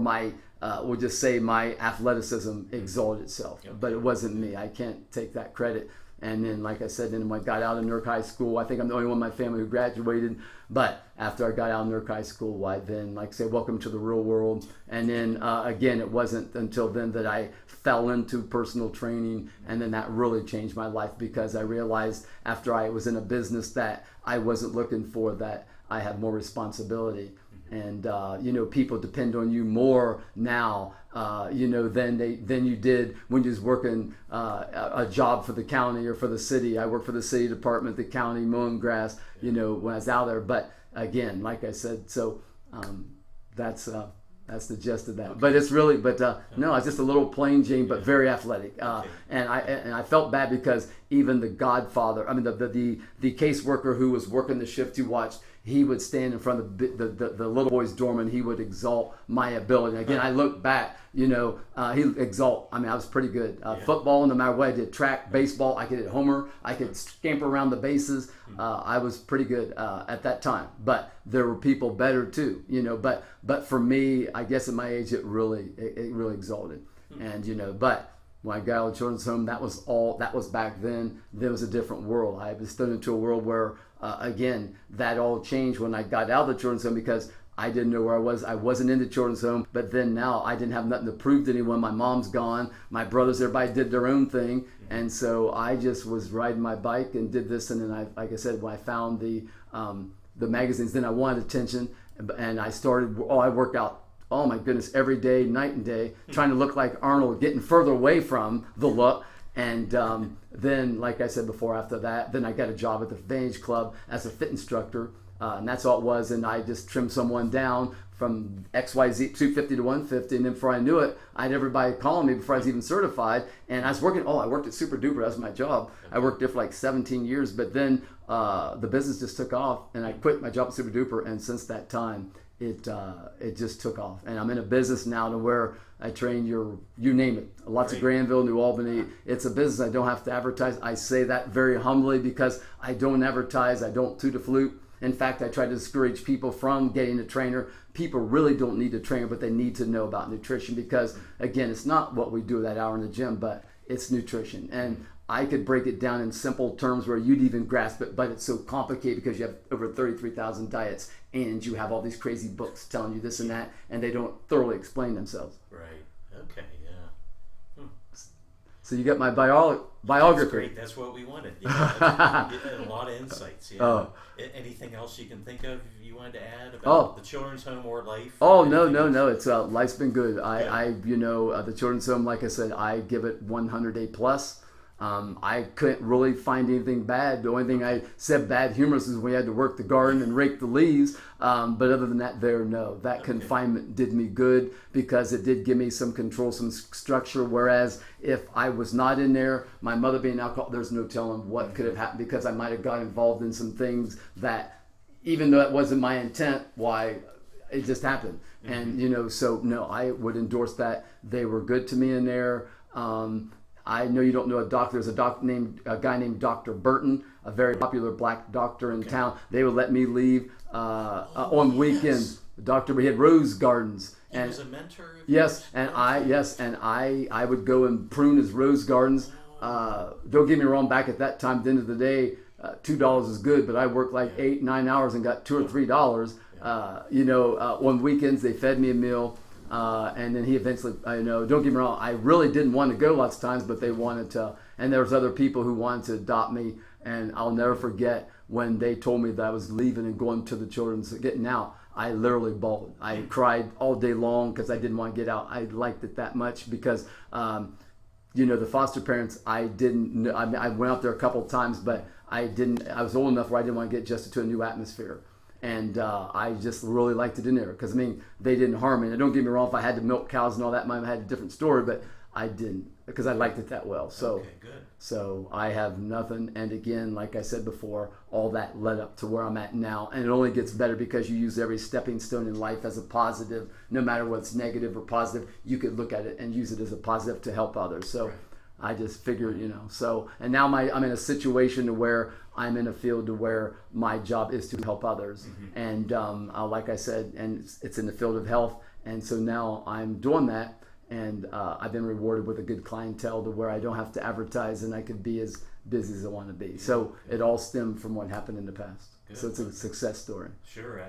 we'll just say my athleticism exalted itself, but it wasn't me. I can't take that credit. And then, like I said, then when I got out of Newark High School, I think I'm the only one in my family who graduated. But after I got out of Newark High School, I then, like I said, welcome to the real world. And then again, it wasn't until then that I fell into personal training, and then that really changed my life, because I realized after I was in a business that I wasn't looking for, that I have more responsibility. And you know, people depend on you more now, you know, than you did when you was working a job for the county or for the city. I worked for the city department, the county, mowing grass, you know, when I was out there. But again, like I said, so that's the gist of that. Okay. But it's really, no, it's just a little plain Jane, but very athletic. And I felt bad because even the Godfather, I mean, the caseworker who was working the shift you watched, he would stand in front of the little boy's dorm, and he would exalt my ability. And again, I look back, you know, he exalt. I mean, I was pretty good. Football, no matter what I did, track, baseball, I could hit homer, I could scamper around the bases. I was pretty good at that time. But there were people better too, you know. But for me, I guess at my age, it really exalted. And you know, but when I got out of children's home, that was back then. There was a different world. I was thrown into a world where, again, that all changed when I got out of the children's home, because I didn't know where I was. I wasn't in the children's home, but then now I didn't have nothing to prove to anyone. My mom's gone. My brothers, everybody did their own thing. And so I just was riding my bike and did this. And then like I said, when I found the magazines, then I wanted attention. And I started, I worked out, oh my goodness, every day, night and day, trying to look like Arnold, getting further away from the look. And then, like I said before, after that, then I got a job at the Vantage Club as a fit instructor. And that's all it was. And I just trimmed someone down from XYZ 250 to 150. And then before I knew it, I had everybody calling me before I was even certified. And I was working, I worked at Super Duper. That was my job. I worked there for like 17 years. But then the business just took off, and I quit my job at Super Duper. And since that time, it just took off. And I'm in a business now to where I train you name it. Lots of Granville, New Albany. It's a business I don't have to advertise. I say that very humbly because I don't advertise. I don't toot a flute. In fact, I try to discourage people from getting a trainer. People really don't need a trainer, but they need to know about nutrition, because again, it's not what we do that hour in the gym, but it's nutrition. And I could break it down in simple terms where you'd even grasp it, but it's so complicated because you have over 33,000 diets, and you have all these crazy books telling you this and that, and they don't thoroughly explain themselves. Right. Okay. Yeah. So you got my biography. That's great. That's what we wanted. Yeah, a lot of insights. Yeah. Oh. Anything else you can think of you wanted to add about the children's home or life? Oh, no. It's life's been good. The children's home, like I said, I give it 100 A plus. I couldn't really find anything bad. The only thing I said bad humorous is when we had to work the garden and rake the leaves. But other than that, that confinement did me good, because it did give me some control, some structure. Whereas if I was not in there, my mother being alcoholic, there's no telling what could have happened, because I might have got involved in some things that, even though it wasn't my intent, why it just happened. And, so no, I would endorse that. They were good to me in there. I know you don't know a doctor. There's a guy named Dr. Burton, a very popular black doctor in town. They would let me leave on weekends. He had rose gardens. He was a mentor. Yes, and I would go and prune his rose gardens. Don't get me wrong. Back at that time, at the end of the day, $2 is good, but I worked like 8-9 hours and got $2 or $3. On weekends they fed me a meal. And then he eventually, don't get me wrong, I really didn't want to go lots of times, but they wanted to. And there was other people who wanted to adopt me. And I'll never forget when they told me that I was leaving and going to the children's, getting out. I literally bawled. I cried all day long because I didn't want to get out. I liked it that much because, the foster parents, I went out there a couple of times, but I was old enough where I didn't want to get adjusted to a new atmosphere. And I just really liked it in there because, they didn't harm me. And don't get me wrong, if I had to milk cows and all that, I might have had a different story, but I didn't because I liked it that well. So, okay, good. So I have nothing. And again, like I said before, all that led up to where I'm at now. And it only gets better because you use every stepping stone in life as a positive. No matter what's negative or positive, you could look at it and use it as a positive to help others. So right. I just figured, and now I'm in a situation where I'm in a field where my job is to help others. Mm-hmm. And like I said, and it's in the field of health. And so now I'm doing that. And I've been rewarded with a good clientele to where I don't have to advertise, and I could be as busy as I want to be. So it all stemmed from what happened in the past. Good. So it's a success story. Sure,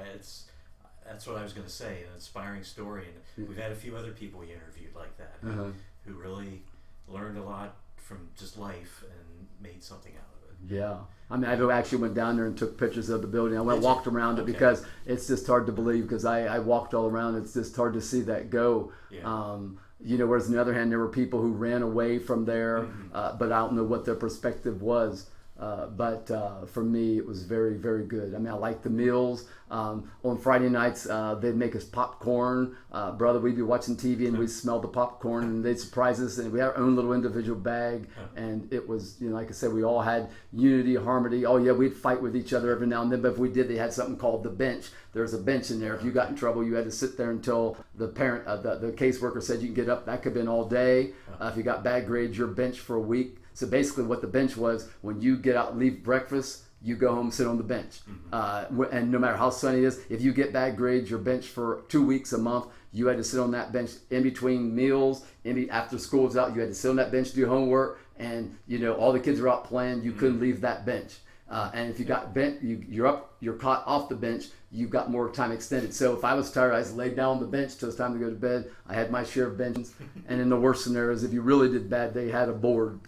that's what I was going to say, an inspiring story, and we've had a few other people we interviewed like that who really learned a lot from just life and made something out of it. Yeah. I mean, I actually went down there and took pictures of the building. I walked around it Okay. because it's just hard to believe, because I walked all around. It's just hard to see that go. Yeah. Whereas on the other hand, there were people who ran away from there, but I don't know what their perspective was. But for me, it was very, very good. I mean, I liked the meals. On Friday nights, they'd make us popcorn. Brother, we'd be watching TV and we'd smell the popcorn, and they'd surprise us. And we had our own little individual bag. And it was, like I said, we all had unity, harmony. Oh, yeah, we'd fight with each other every now and then. But if we did, they had something called the bench. There's a bench in there. If you got in trouble, you had to sit there until the parent, the caseworker said you can get up. That could have been all day. If you got bad grades, you're benched for a week. So basically what the bench was, when you get out, leave breakfast, you go home, sit on the bench. And no matter how sunny it is, if you get bad grades, you're benched for 2 weeks, a month. You had to sit on that bench in between meals, after school was out, you had to sit on that bench, do homework, and all the kids were out playing, you couldn't leave that bench. And if you got bent, you're caught off the bench, you got more time extended. So if I was tired, I just laid down on the bench till it's time to go to bed. I had my share of benches. And in the worst scenarios, if you really did bad, they had a board.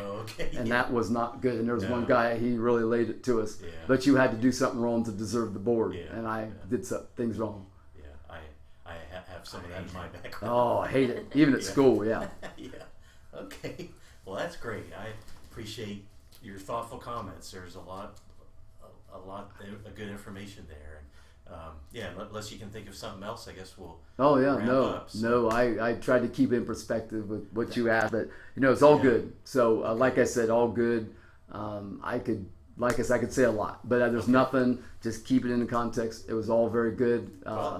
Okay. And that was not good. And there was one guy, he really laid it to us. Yeah. But you had to do something wrong to deserve the board. Yeah. And I did some things wrong. Yeah, I have some of that in my background. Oh, I hate it. Even at school, yeah. Yeah. Okay. Well, that's great. I appreciate your thoughtful comments. There's a lot of good information there. And unless you can think of something else, I guess we'll. Oh yeah, wrap no, up, so. no. I tried to keep it in perspective with what you asked, but it's all good. So, like I said, all good. I could say a lot, but there's nothing. Just keep it in the context. It was all very good.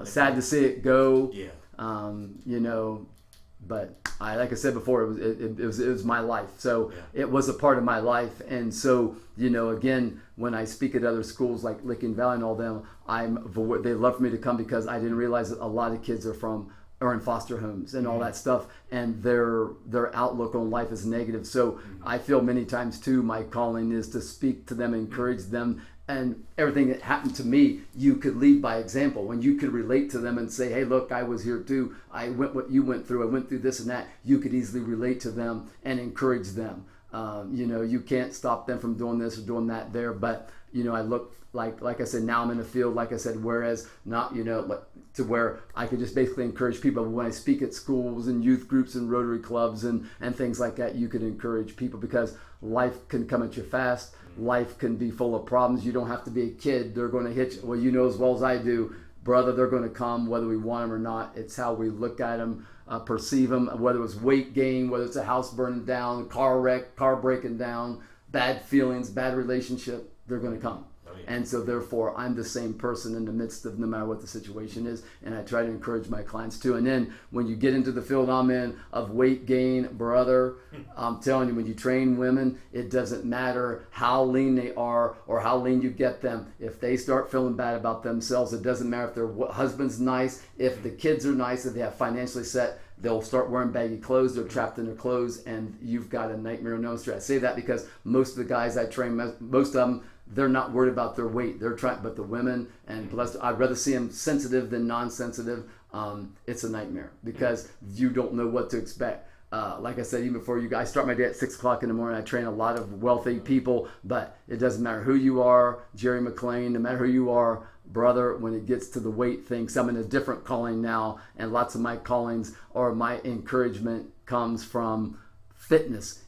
Sad to see it go. Yeah. But like I said before, it was my life. So it was a part of my life. And so, again, when I speak at other schools like Licking Valley and all them, they love for me to come, because I didn't realize that a lot of kids are in foster homes and all that stuff, and their outlook on life is negative. So I feel many times too, my calling is to speak to them, encourage them. And everything that happened to me, you could lead by example. When you could relate to them and say, hey, look, I was here too. I went what you went through. I went through this and that. You could easily relate to them and encourage them. You can't stop them from doing this or doing that there. But, I look like I said, now I'm in the field, like I said, whereas not, to where I could just basically encourage people. When I speak at schools and youth groups and Rotary clubs and things like that, you could encourage people, because life can come at you fast. Life can be full of problems. You don't have to be a kid. They're going to hit you. Well, as well as I do, brother, they're going to come whether we want them or not. It's how we look at them, perceive them, whether it's weight gain, whether it's a house burning down, car wreck, car breaking down, bad feelings, bad relationship, they're going to come. And so therefore, I'm the same person in the midst of no matter what the situation is, and I try to encourage my clients too. And then when you get into the field I'm in of weight gain, brother, I'm telling you, when you train women, it doesn't matter how lean they are or how lean you get them. If they start feeling bad about themselves, it doesn't matter if their husband's nice, if the kids are nice, if they have financially set, they'll start wearing baggy clothes. They're trapped in their clothes, and you've got a nightmare on Elm Street. I say that because most of the guys I train, most of them, they're not worried about their weight. They're trying, but the women, and plus, I'd rather see them sensitive than non-sensitive. It's a nightmare because you don't know what to expect. Like I said, even before you guys, I start my day at 6 o'clock in the morning. I train a lot of wealthy people, but it doesn't matter who you are, Jerry McLean, no matter who you are, brother, when it gets to the weight thing, so I'm in a different calling now, and lots of my callings or my encouragement comes from fitness.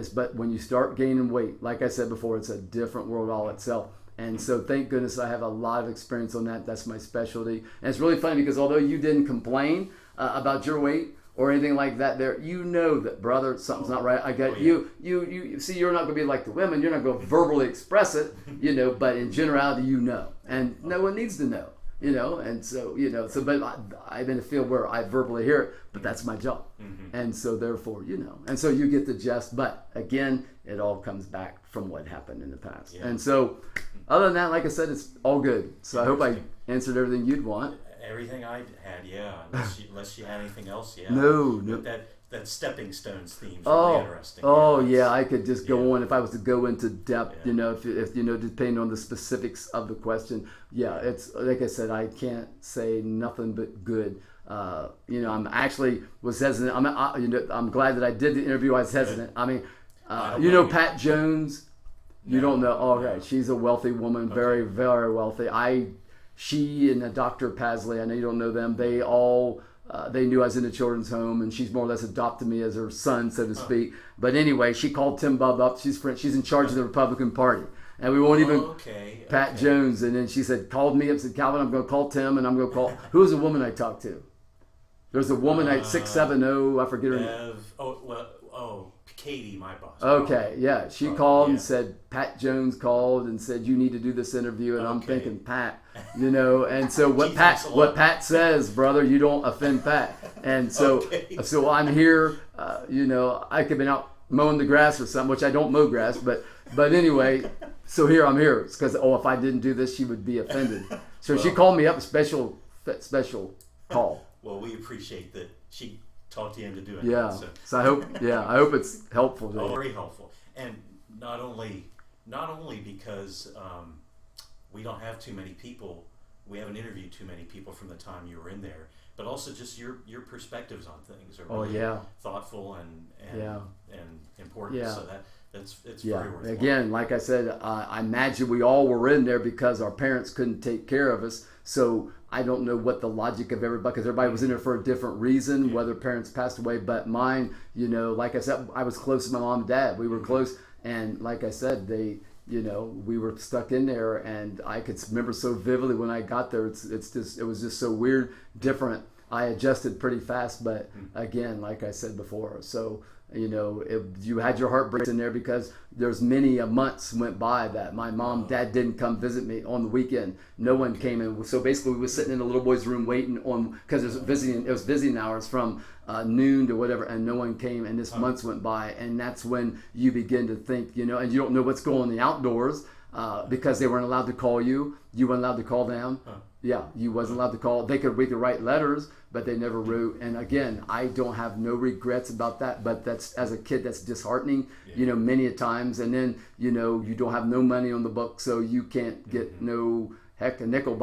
But when you start gaining weight, like I said before, it's a different world all itself. And so thank goodness I have a lot of experience on that. That's my specialty. And it's really funny because although you didn't complain about your weight or anything like that there, that, brother, something's not right. I got you see, you're not going to be like the women. You're not going to verbally express it, but in generality, and no one needs to know, and so, but I'm in a field where I verbally hear it, but that's my job. And so therefore, and so you get the gist, but again, it all comes back from what happened in the past. Yeah. And so other than that, like I said, it's all good. So I hope I answered everything you'd want. Everything I had, yeah. Unless you had anything else, yeah. No. But that stepping stones theme is Oh, really interesting. oh Yeah, yeah, it's- I could just go on if I was to go into depth. Yeah. If you know, depending on the specifics of the question. Yeah, it's like I said, I can't say nothing but good. I'm actually was hesitant. I'm glad that I did the interview. I was hesitant. I mean, I don't blame you. Pat Jones. You No, don't know. Oh, no. right. She's a wealthy woman, very, very wealthy. She and Dr. Pasley, I know you don't know them. They all, they knew I was in a children's home, and she's more or less adopted me as her son, so to speak. But anyway, she called Tim Bob up. She's in charge of the Republican Party, and we won't even. Okay. Pat okay. Jones, and then she called me up, said, Calvin, I'm going to call Tim, and I'm going to call. Who was the woman I talked to? There's a woman at 670. I forget her name. Katie, my boss. Okay, yeah. She called and yeah. said, Pat Jones called and said, you need to do this interview. And I'm Okay. thinking, Pat, and so Gee, thanks a lot. what Pat says, brother, you don't offend Pat. And so, Okay. so I'm here, I could have been out mowing the grass or something, which I don't mow grass, but anyway, so here I'm here. It's because, if I didn't do this, she would be offended. So she called me up, special call. Well, we appreciate that she talked you into doing Yeah. that. So I hope it's helpful to you. Very helpful, and not only because we don't have too many people, we haven't interviewed too many people from the time you were in there, but also just your perspectives on things are really thoughtful and important. Yeah. So it's Yeah. very worthwhile. Again, like I said, I imagine we all were in there because our parents couldn't take care of us. So I don't know what the logic of everybody, because everybody was in there for a different reason, whether parents passed away. But mine, like I said, I was close to my mom and dad. We were close. And like I said, we were stuck in there, and I could remember so vividly when I got there. It was just so weird, different. I adjusted pretty fast, but again, like I said before, so you had your heartbreaks in there because there's many months went by that my mom and dad didn't come visit me on the weekend. No one came in. So basically we were sitting in the little boy's room waiting on, because it was visiting hours from noon to whatever, and no one came, and this months went by, and that's when you begin to think, and you don't know what's going on in the outdoors because they weren't allowed to call you. You weren't allowed to call them. Yeah, you wasn't allowed to call. We could write letters, but they never wrote. And again, I don't have no regrets about that. But that's, as a kid, that's disheartening. Many a times. And then you don't have no money on the book, so you can't get no a nickel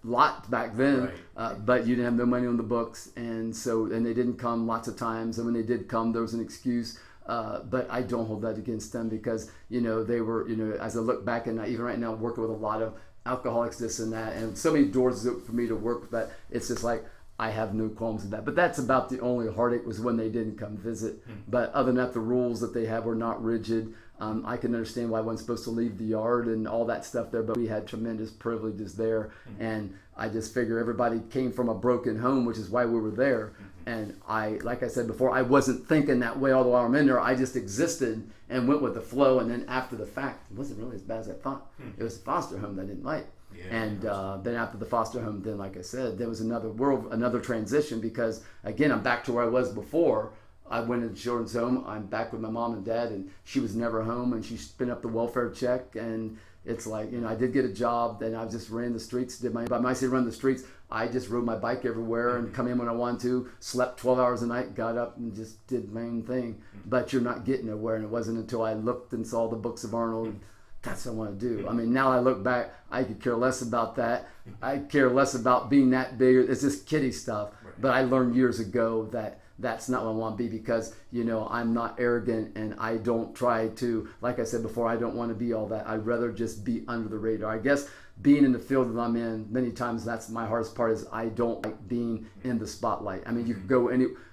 lot back then. Right. But you didn't have no money on the books, and they didn't come lots of times. And when they did come, there was an excuse. But I don't hold that against them because they were as I look back, and even right now, working with a lot of alcoholics, this and that, and so many doors for me to work with that. It's just like I have no qualms with that. But that's about the only heartache, was when they didn't come visit. But other than that, the rules that they had were not rigid. I can understand why I wasn't supposed to leave the yard and all that stuff there, but we had tremendous privileges there. And I just figure everybody came from a broken home, which is why we were there. And like I said before, I wasn't thinking that way all the while I'm in there. I just existed and went with the flow. And then after the fact, it wasn't really as bad as I thought. It was the foster home that I didn't like. And then after the foster home, then like I said, there was another transition, because again, I'm back to where I was before. I went into children's home. I'm back with my mom and dad, and she was never home, and she spent up the welfare check. And it's like, I did get a job, then I just ran the streets, but when I say run the streets, I just rode my bike everywhere and come in when I wanted to, slept 12 hours a night, got up and just did my own thing. But you're not getting nowhere. And it wasn't until I looked and saw the books of Arnold, that's what I want to do. I mean, now I look back, I could care less about that. I care less about being that big. It's just kiddie stuff. But I learned years ago that that's not what I want to be, because I'm not arrogant, and I don't try to, like I said before, I don't want to be all that. I'd rather just be under the radar. I guess being in the field that I'm in, many times that's my hardest part, is I don't like being in the spotlight. I mean, you could go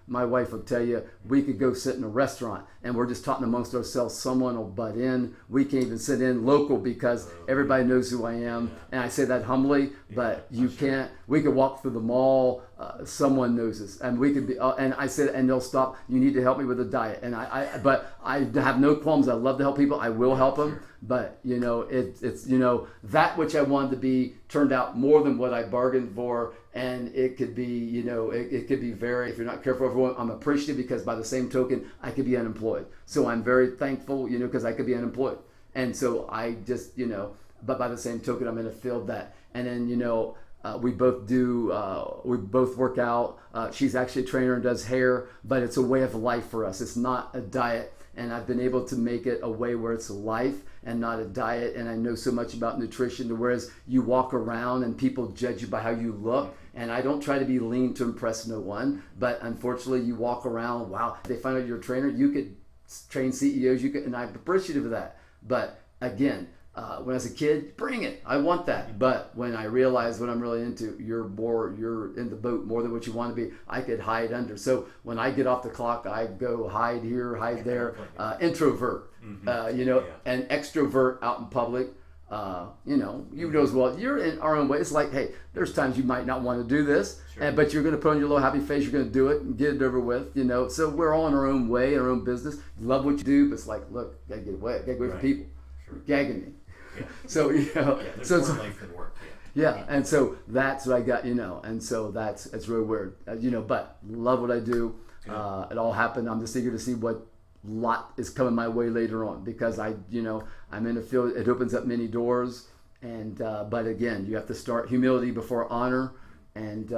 my wife will tell you, we could go sit in a restaurant and we're just talking amongst ourselves. Someone will butt in. We can't even sit in local because everybody knows who I am. And I say that humbly, but you can't. We could walk through the mall. Someone knows us, and we could be. And I said, and they'll stop. You need to help me with a diet. And but I have no qualms. I love to help people. I will help them. But it's that which I wanted to be turned out more than what I bargained for. And it could be, it could be very, if you're not careful, everyone, I'm appreciative, because by the same token, I could be unemployed. So I'm very thankful, because I could be unemployed. And so I just, but by the same token, I'm in a field that, and then, We both do. We both work out. She's actually a trainer and does hair, but it's a way of life for us. It's not a diet, and I've been able to make it a way where it's a life and not a diet. And I know so much about nutrition, whereas you walk around and people judge you by how you look. And I don't try to be lean to impress no one, but unfortunately, you walk around. Wow, they find out you're a trainer. You could train CEOs. You could, and I'm appreciative of that. But again, when I was a kid, bring it. I want that. But when I realized what I'm really into, you're in the boat more than what you want to be. I could hide under. So when I get off the clock, I go hide here, hide there. Introvert, and extrovert out in public. You know as well. You're in our own way. It's like, hey, there's times you might not want to do this, but you're going to put on your little happy face. You're going to do it and get it over with. So we're all in our own way, our own business. Love what you do, but it's like, look, gotta get away. Gotta get away from people. You're gagging me. Yeah. So there's so more life than work. yeah, and so that's what I got. And so it's really weird. But love what I do. It all happened. I'm just eager to see what lot is coming my way later on, because I'm in a field. It opens up many doors, and but again, you have to start humility before honor, and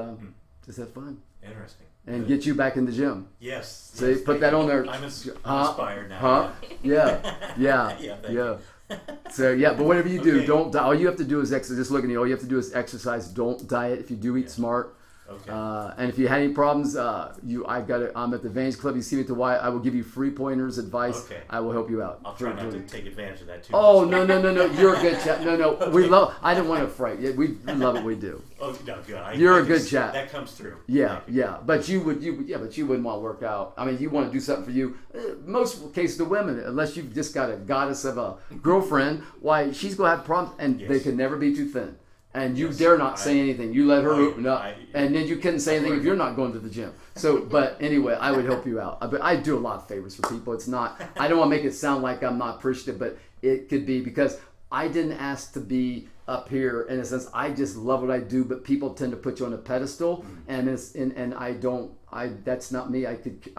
just have fun. Interesting. And get you back in the gym. Yes. So put that on there. I'm inspired now. Yeah. So but whatever you do, don't all you have to do is exercise. Just looking at you, all you have to do is exercise. Don't diet. If you do, eat smart. Okay. And if you had any problems, I'm at the Advantage Club. You see me at the Y. I will give you free pointers, advice. Okay. I will help you out. I'll try not to take advantage of that too. Oh no! You're a good chap. No, we love. I don't want to fright. We love what we do. Oh no, good. You're a good chap. That comes through. Yeah. But you wouldn't want to work out. I mean, you want to do something for you. Most cases, the women, unless you've just got a goddess of a girlfriend, why she's gonna have problems, and they can never be too thin. And you dare not say anything. You let her open up, and then you couldn't say anything if you're not going to the gym. So, but anyway, I would help you out. But I do a lot of favors for people. It's not. I don't want to make it sound like I'm not appreciative, but it could be because I didn't ask to be up here in a sense. I just love what I do, but people tend to put you on a pedestal, and I don't. That's not me. I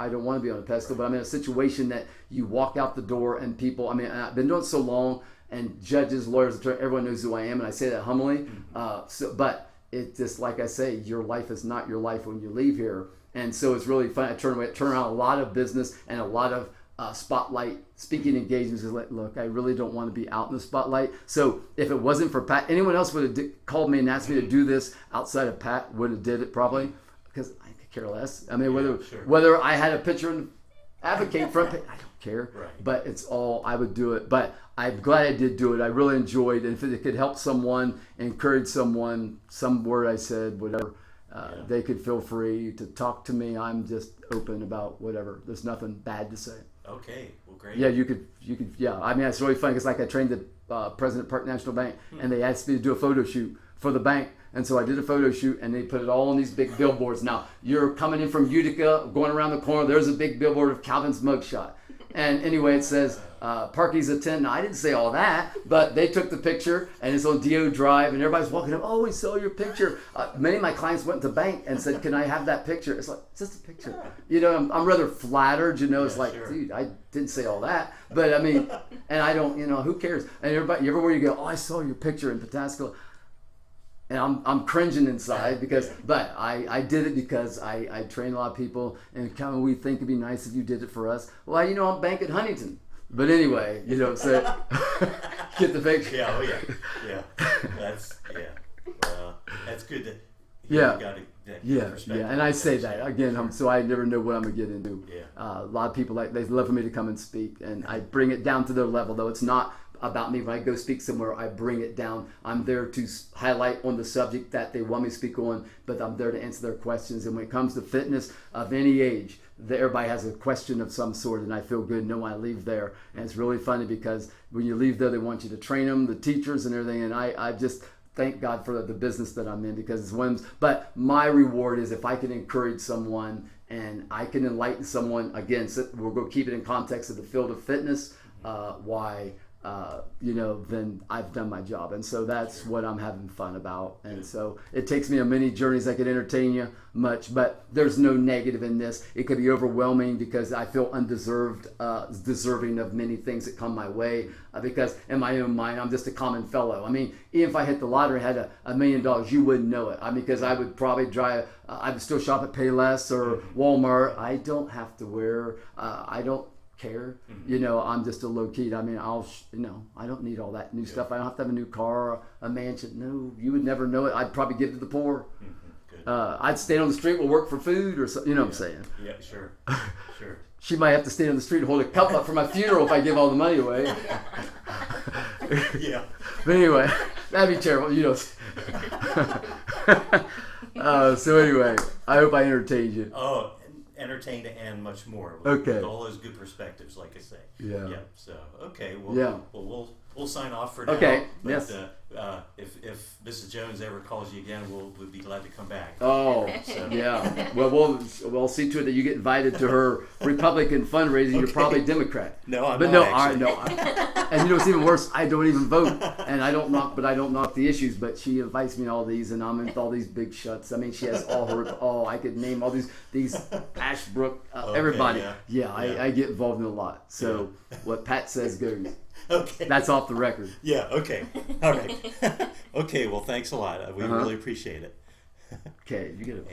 don't want to be on a pedestal, but I'm in a situation that you walk out the door and people. I mean, I've been doing it so long. And judges, lawyers, everyone knows who I am, and I say that humbly. But it's just like I say, your life is not your life when you leave here, and so it's really fun. I turn around a lot of business and a lot of spotlight speaking engagements. Is like, look, I really don't want to be out in the spotlight. So if it wasn't for Pat, anyone else would have called me and asked me to do this outside of Pat would have did it probably, because I could care less. I mean, whether I had a picture and advocate front page, I don't care. Right. But it's all I would do it. But I'm glad I did do it. I really enjoyed it. And if it could help someone, encourage someone, some word I said, whatever, they could feel free to talk to me. I'm just open about whatever. There's nothing bad to say. Okay. Well, great. Yeah, you could. Yeah, I mean, it's really funny because like I trained the president of Park National Bank, and they asked me to do a photo shoot for the bank. And so I did a photo shoot, and they put it all on these big billboards. Now, you're coming in from Utica, going around the corner, there's a big billboard of Calvin's mugshot. And anyway, it says, Parky's a 10. Now, I didn't say all that, but they took the picture, and it's on DO Drive, and everybody's walking up, oh, we saw your picture. Many of my clients went to the bank and said, can I have that picture? It's like, it's just a picture. I'm rather flattered, it's like, dude, I didn't say all that. But, I mean, and I don't, who cares? And everybody, everywhere you go, oh, I saw your picture in Pataskala. And I'm cringing inside but I did it because I train a lot of people, and kind of we think it'd be nice if you did it for us. Well, I'm bank at Huntington. But anyway, so get the picture. Yeah. That's good that got and I say that again. So I never know what I'm gonna get into. A lot of people they love for me to come and speak, and I bring it down to their level. Though it's not about me. When I go speak somewhere, I bring it down. I'm there to highlight on the subject that they want me to speak on, but I'm there to answer their questions. And when it comes to fitness of any age, everybody has a question of some sort, and I feel good knowing I leave there. And it's really funny because when you leave there, they want you to train them, the teachers and everything. And I just thank God for the business that I'm in, because it's one. But my reward is if I can encourage someone and I can enlighten someone. Again, we'll go keep it in context of the field of fitness. Why? then I've done my job. And so that's what I'm having fun about. And so it takes me on many journeys that could entertain you much, but there's no negative in this. It could be overwhelming because I feel deserving of many things that come my way, because in my own mind, I'm just a common fellow. I mean, even if I hit the lottery and had $1 million, you wouldn't know it. I mean, because I would probably I would still shop at Payless or Walmart. I don't have to wear, I don't care. I'm just a low key. I mean, I don't need all that new stuff. I don't have to have a new car, a mansion. No, you would never know it. I'd probably give it to the poor. Good. I'd stand on the street, work for food or something. You know what I'm saying? Yeah, sure. She might have to stand on the street and hold a cup up for my funeral if I give all the money away. Yeah. But anyway, that'd be terrible. So anyway, I hope I entertained you. Oh, entertained and much more. Okay. With all those good perspectives, like I say. Yeah. Yeah. So okay. Well, Yeah. we'll sign off for now. Okay, But, yes. If Mrs. Jones ever calls you again, we'll be glad to come back. Oh, So- yeah. Well, we'll see to it that you get invited to her Republican fundraising. You're Okay. probably Democrat. No, I'm But not no, actually. and what's even worse, I don't even vote, and I don't knock the issues. But she invites me to all these, and I'm in all these big shots. I mean, she has I could name all these Ashbrook, everybody. yeah. Yeah, Yeah. I get involved in a lot. So what Pat says goes. Okay. That's off the record. Yeah. Okay. All right. Okay. Well, thanks a lot. We Uh-huh. really appreciate it. Okay, you get it.